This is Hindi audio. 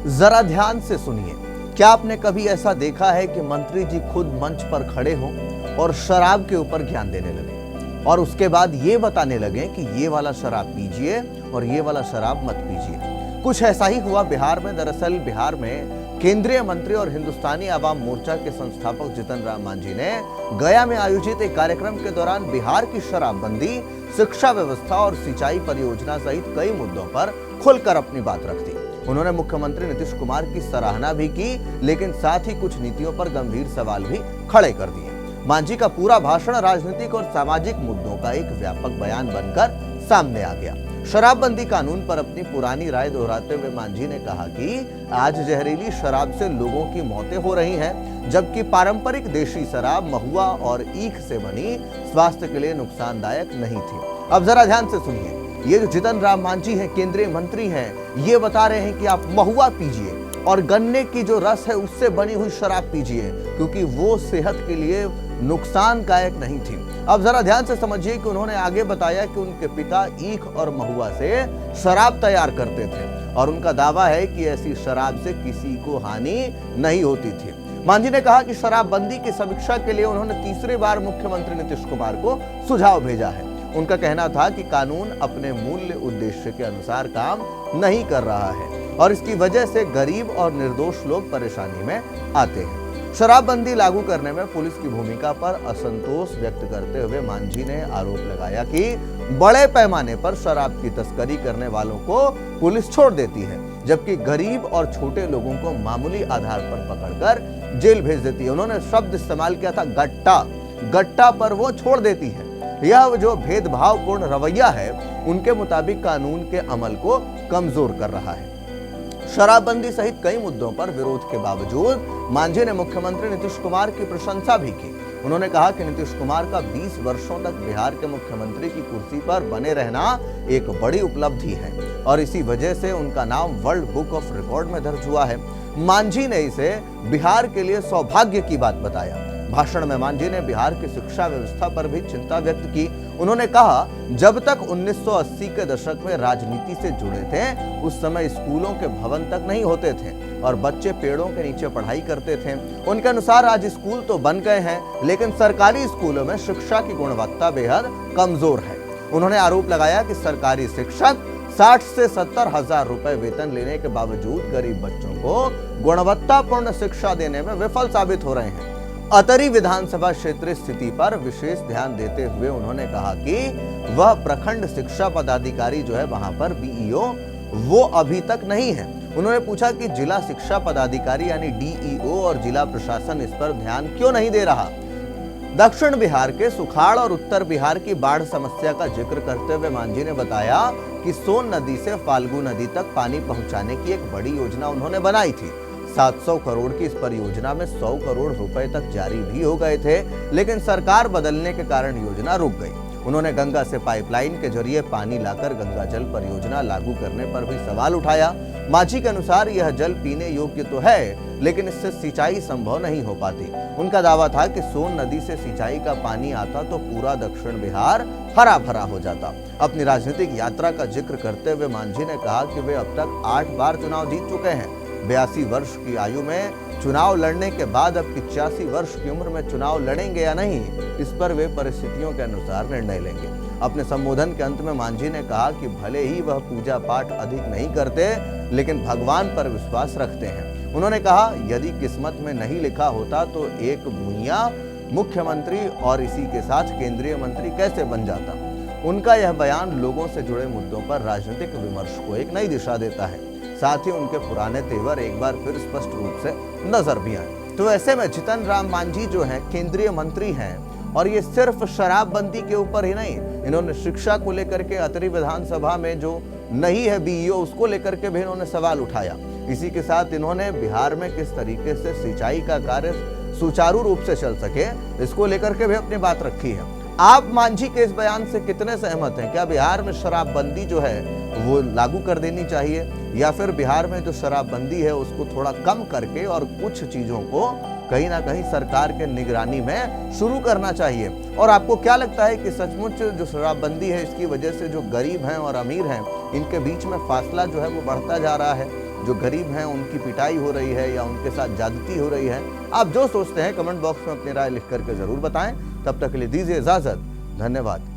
जरा ध्यान से सुनिए। क्या आपने कभी ऐसा देखा है कि मंत्री जी खुद मंच पर खड़े हों और शराब के ऊपर ज्ञान देने लगे और उसके बाद ये बताने लगे कि ये वाला शराब पीजिए और ये वाला शराब मत पीजिए। कुछ ऐसा ही हुआ बिहार में। दरअसल बिहार में केंद्रीय मंत्री और हिंदुस्तानी आवाम मोर्चा के संस्थापक जीतन राम मांझी ने गया में आयोजित एक कार्यक्रम के दौरान बिहार की शराबबंदी, शिक्षा व्यवस्था और सिंचाई परियोजना सहित कई मुद्दों पर खुलकर अपनी बात रख दी। उन्होंने मुख्यमंत्री नीतीश कुमार की सराहना भी की, लेकिन साथ ही कुछ नीतियों पर गंभीर सवाल भी खड़े कर दिए। मांझी का पूरा भाषण राजनीतिक और सामाजिक मुद्दों का एक व्यापक बयान बनकर सामने आ गया। शराबबंदी कानून पर अपनी पुरानी राय दोहराते हुए मांझी ने कहा कि आज जहरीली शराब से लोगों की मौतें हो रही हैं, जबकि पारंपरिक देशी शराब महुआ और ईख से बनी स्वास्थ्य के लिए नुकसानदायक नहीं थी। अब जरा ध्यान से सुनिए। ये जो जीतन राम मांझी हैं, केंद्रीय मंत्री हैं, ये बता रहे हैं कि आप महुआ पीजिए और गन्ने की जो रस है उससे बनी हुई शराब पीजिए, क्योंकि वो सेहत के लिए नुकसानदायक नहीं थी। अब जरा ध्यान से समझिए कि उन्होंने आगे बताया कि उनके पिता ईख और महुआ से शराब तैयार करते थे और उनका दावा है कि ऐसी शराब से किसी को हानि नहीं होती थी। मांझी ने कहा कि शराबबंदी की समीक्षा के लिए उन्होंने तीसरी बार मुख्यमंत्री नीतीश कुमार को सुझाव भेजा है। उनका कहना था कि कानून अपने मूल्य उद्देश्य के अनुसार काम नहीं कर रहा है और इसकी वजह से गरीब और निर्दोष लोग परेशानी में आते हैं। शराबबंदी लागू करने में पुलिस की भूमिका पर असंतोष व्यक्त करते हुए मांझी ने आरोप लगाया कि बड़े पैमाने पर शराब की तस्करी करने वालों को पुलिस छोड़ देती है, जबकि गरीब और छोटे लोगों को मामूली आधार पर पकड़कर जेल भेज देती है। उन्होंने शब्द इस्तेमाल किया था गट्टा पर वो छोड़ देती है। यह जो भेदभावपूर्ण रवैया है उनके मुताबिक कानून के अमल को कमजोर कर रहा है। शराबबंदी सहित कई मुद्दों पर विरोध के बावजूद मांझी ने मुख्यमंत्री नीतीश कुमार की प्रशंसा भी की। उन्होंने कहा कि नीतीश कुमार का 20 वर्षों तक बिहार के मुख्यमंत्री की कुर्सी पर बने रहना एक बड़ी उपलब्धि है और इसी वजह से उनका नाम वर्ल्ड बुक ऑफ रिकॉर्ड में दर्ज हुआ है। मांझी ने इसे बिहार के लिए सौभाग्य की बात बताया। भाषण में मांझी ने बिहार की शिक्षा व्यवस्था पर भी चिंता व्यक्त की। उन्होंने कहा, जब तक 1980 के दशक में राजनीति से जुड़े थे उस समय स्कूलों के भवन तक नहीं होते थे और बच्चे पेड़ों के नीचे पढ़ाई करते थे। उनके अनुसार आज स्कूल तो बन गए हैं, लेकिन सरकारी स्कूलों में शिक्षा की गुणवत्ता बेहद कमजोर है। उन्होंने आरोप लगाया कि सरकारी शिक्षक 60 से 70 हजार रुपए वेतन लेने के बावजूद गरीब बच्चों को गुणवत्तापूर्ण शिक्षा देने में विफल साबित हो रहे हैं। अतरी विधानसभा क्षेत्र स्थिति पर विशेष ध्यान देते हुए उन्होंने कहा कि वह प्रखंड शिक्षा पदाधिकारी जो है वहां पर बीईओ वो अभी तक नहीं है। उन्होंने पूछा कि जिला शिक्षा पदाधिकारी यानी डीईओ और जिला प्रशासन इस पर ध्यान क्यों नहीं दे रहा। दक्षिण बिहार के सुखाड़ और उत्तर बिहार की बाढ़ समस्या का जिक्र करते हुए मांझी ने बताया कि सोन नदी से फाल्गु नदी तक पानी पहुंचाने की एक बड़ी योजना उन्होंने बनाई थी। 700 करोड़ की इस परियोजना में 100 करोड़ रुपए तक जारी भी हो गए थे, लेकिन सरकार बदलने के कारण योजना रुक गई। उन्होंने गंगा से पाइपलाइन के जरिए पानी लाकर गंगा जल परियोजना लागू करने पर भी सवाल उठाया। मांझी के अनुसार यह जल पीने योग्य तो है, लेकिन इससे सिंचाई संभव नहीं हो पाती। उनका दावा था कि सोन नदी से सिंचाई का पानी आता तो पूरा दक्षिण बिहार हरा भरा हो जाता। अपनी राजनीतिक यात्रा का जिक्र करते हुए मांझी ने कहा कि वे अब तक 8 बार चुनाव जीत चुके हैं। 82 वर्ष की आयु में चुनाव लड़ने के बाद अब 85 वर्ष की उम्र में चुनाव लड़ेंगे या नहीं, इस पर वे परिस्थितियों के अनुसार निर्णय लेंगे। अपने संबोधन के अंत में मांझी ने कहा कि भले ही वह पूजा पाठ अधिक नहीं करते, लेकिन भगवान पर विश्वास रखते हैं। उन्होंने कहा, यदि किस्मत में नहीं लिखा होता तो एक भूइयां मुख्यमंत्री और इसी के साथ केंद्रीय मंत्री कैसे बन जाता। उनका यह बयान लोगों से जुड़े मुद्दों पर राजनीतिक विमर्श को एक नई दिशा देता है। साथ ही उनके पुराने तेवर एक बार फिर स्पष्ट रूप से नजर भी आए। तो ऐसे में जीतन राम मांझी जो हैं केंद्रीय मंत्री हैं और ये सिर्फ शराबबंदी के ऊपर ही नहीं, इन्होंने शिक्षा को लेकर के अतरी विधानसभा में जो नहीं है बीईओ उसको लेकर के भी इन्होंने सवाल उठाया। इसी के साथ इन्होंने बिहार में किस तरीके से सिंचाई का कार्य सुचारू रूप से चल सके इसको लेकर के भी अपनी बात रखी है। आप मांझी के इस बयान से कितने सहमत हैं? क्या बिहार में शराबबंदी जो है वो लागू कर देनी चाहिए या फिर बिहार में जो शराबबंदी है उसको थोड़ा कम करके और कुछ चीजों को कहीं ना कहीं सरकार के निगरानी में शुरू करना चाहिए? और आपको क्या लगता है कि सचमुच जो शराबबंदी है इसकी वजह से जो गरीब हैं और अमीर हैं इनके बीच में फासला जो है वो बढ़ता जा रहा है? जो गरीब हैं उनकी पिटाई हो रही है या उनके साथ ज्यादती हो रही है। आप जो सोचते हैं कमेंट बॉक्स में अपनी राय लिख करके जरूर बताएं। तब तक के लिए दीजिए इजाजत। धन्यवाद।